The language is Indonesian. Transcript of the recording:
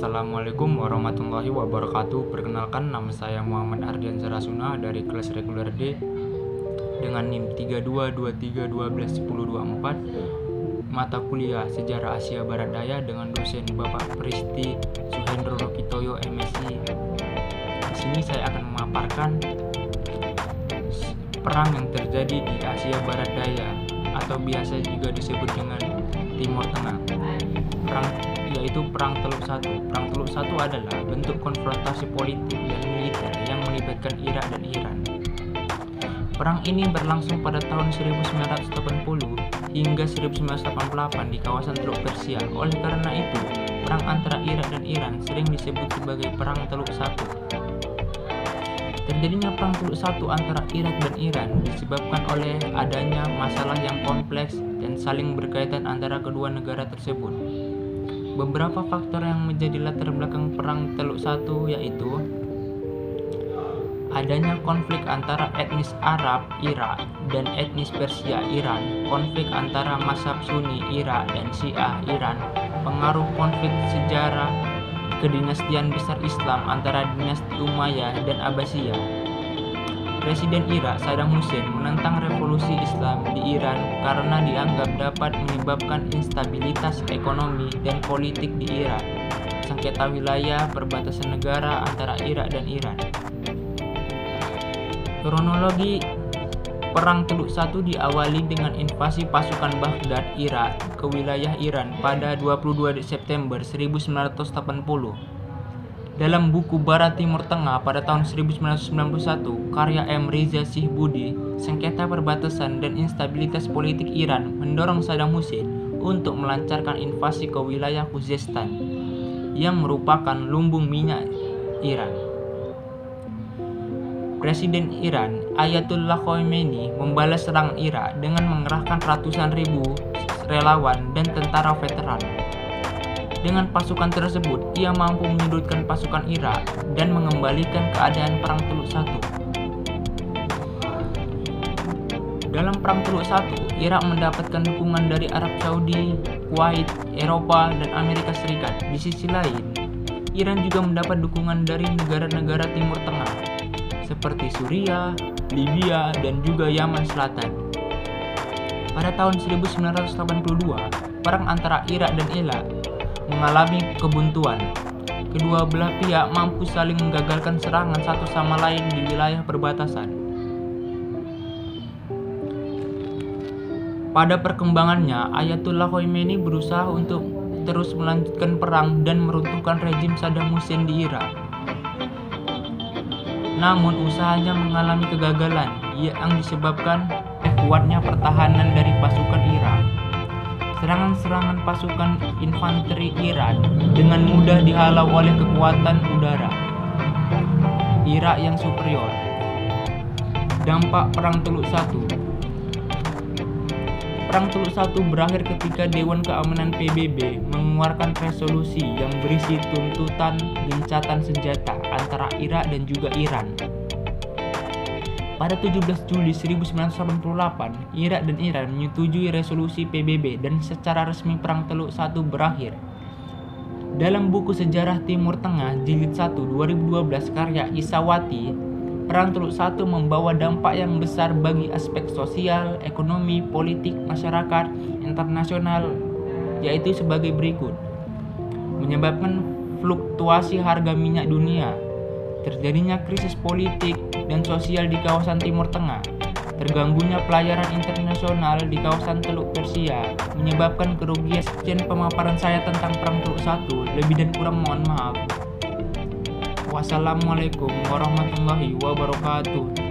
Assalamualaikum warahmatullahi wabarakatuh. Perkenalkan, nama saya Muhammad Ardian Sarasuna dari kelas reguler D dengan NIM 3223121024, mata kuliah Sejarah Asia Barat Daya dengan dosen Bapak Pristi Suhendro Rokitoyo MSc. Di sini saya akan memaparkan perang yang terjadi di Asia Barat Daya atau biasa juga disebut dengan Timur Tengah. Yaitu Perang Teluk Satu. Perang Teluk Satu adalah bentuk konfrontasi politik dan militer yang melibatkan Irak dan Iran. Perang ini berlangsung pada tahun 1980 hingga 1988 di kawasan Teluk Persia. Oleh karena itu, perang antara Irak dan Iran sering disebut sebagai Perang Teluk Satu. Terjadinya Perang Teluk Satu antara Irak dan Iran disebabkan oleh adanya masalah yang kompleks dan saling berkaitan antara kedua negara tersebut. Beberapa faktor yang menjadi latar belakang Perang Teluk Satu yaitu adanya konflik antara etnis Arab Irak dan etnis Persia Iran, konflik antara mazhab Sunni Irak dan Syiah Iran, pengaruh konflik sejarah kedinastian besar Islam antara dinasti Umayyah dan Abbasiyah. Presiden Irak Saddam Hussein menentang revolusi Islam di Iran karena dianggap dapat menyebabkan instabilitas ekonomi dan politik di Irak. Sengketa wilayah perbatasan negara antara Irak dan Iran. Kronologi Perang Teluk Satu diawali dengan invasi pasukan Baghdad, Irak ke wilayah Iran pada 22 September 1980. Dalam buku Barat Timur Tengah pada tahun 1991, karya M. Reza Shihbudi, sengketa perbatasan dan instabilitas politik Iran mendorong Saddam Hussein untuk melancarkan invasi ke wilayah Khuzestan yang merupakan lumbung minyak Iran. Presiden Iran Ayatollah Khomeini membalas serangan Irak dengan mengerahkan ratusan ribu relawan dan tentara veteran. Dengan pasukan tersebut, ia mampu menyudutkan pasukan Irak dan mengembalikan keadaan Perang Teluk Satu. Dalam Perang Teluk Satu, Irak mendapatkan dukungan dari Arab Saudi, Kuwait, Eropa, dan Amerika Serikat. Di sisi lain, Iran juga mendapat dukungan dari negara-negara Timur Tengah, seperti Suriah, Libya, dan juga Yaman Selatan. Pada tahun 1982, perang antara Irak dan Irak mengalami kebuntuan. Kedua belah pihak mampu saling menggagalkan serangan satu sama lain di wilayah perbatasan. Pada perkembangannya, Ayatollah Khomeini berusaha untuk terus melanjutkan perang dan meruntuhkan rezim Saddam Hussein di Irak. Namun usahanya mengalami kegagalan yang disebabkan kuatnya pertahanan dari pasukan Irak. Serangan-serangan pasukan infanteri Iran dengan mudah dihalau oleh kekuatan udara Irak yang superior. Dampak Perang Teluk Satu. Perang Teluk Satu berakhir ketika Dewan Keamanan PBB mengeluarkan resolusi yang berisi tuntutan gencatan senjata antara Irak dan juga Iran. Pada 17 Juli 1988, Irak dan Iran menyetujui resolusi PBB dan secara resmi Perang Teluk Satu berakhir. Dalam buku Sejarah Timur Tengah Jilid 1 2012 karya Isawati, Perang Teluk Satu membawa dampak yang besar bagi aspek sosial, ekonomi, politik, masyarakat, internasional, yaitu sebagai berikut. Menyebabkan fluktuasi harga minyak dunia, terjadinya krisis politik dan sosial di kawasan Timur Tengah, terganggunya pelayaran internasional di kawasan Teluk Persia, menyebabkan kerugian. Sekian pemaparan saya tentang Perang Teluk Satu, lebih dan kurang mohon maaf. Wassalamualaikum warahmatullahi wabarakatuh.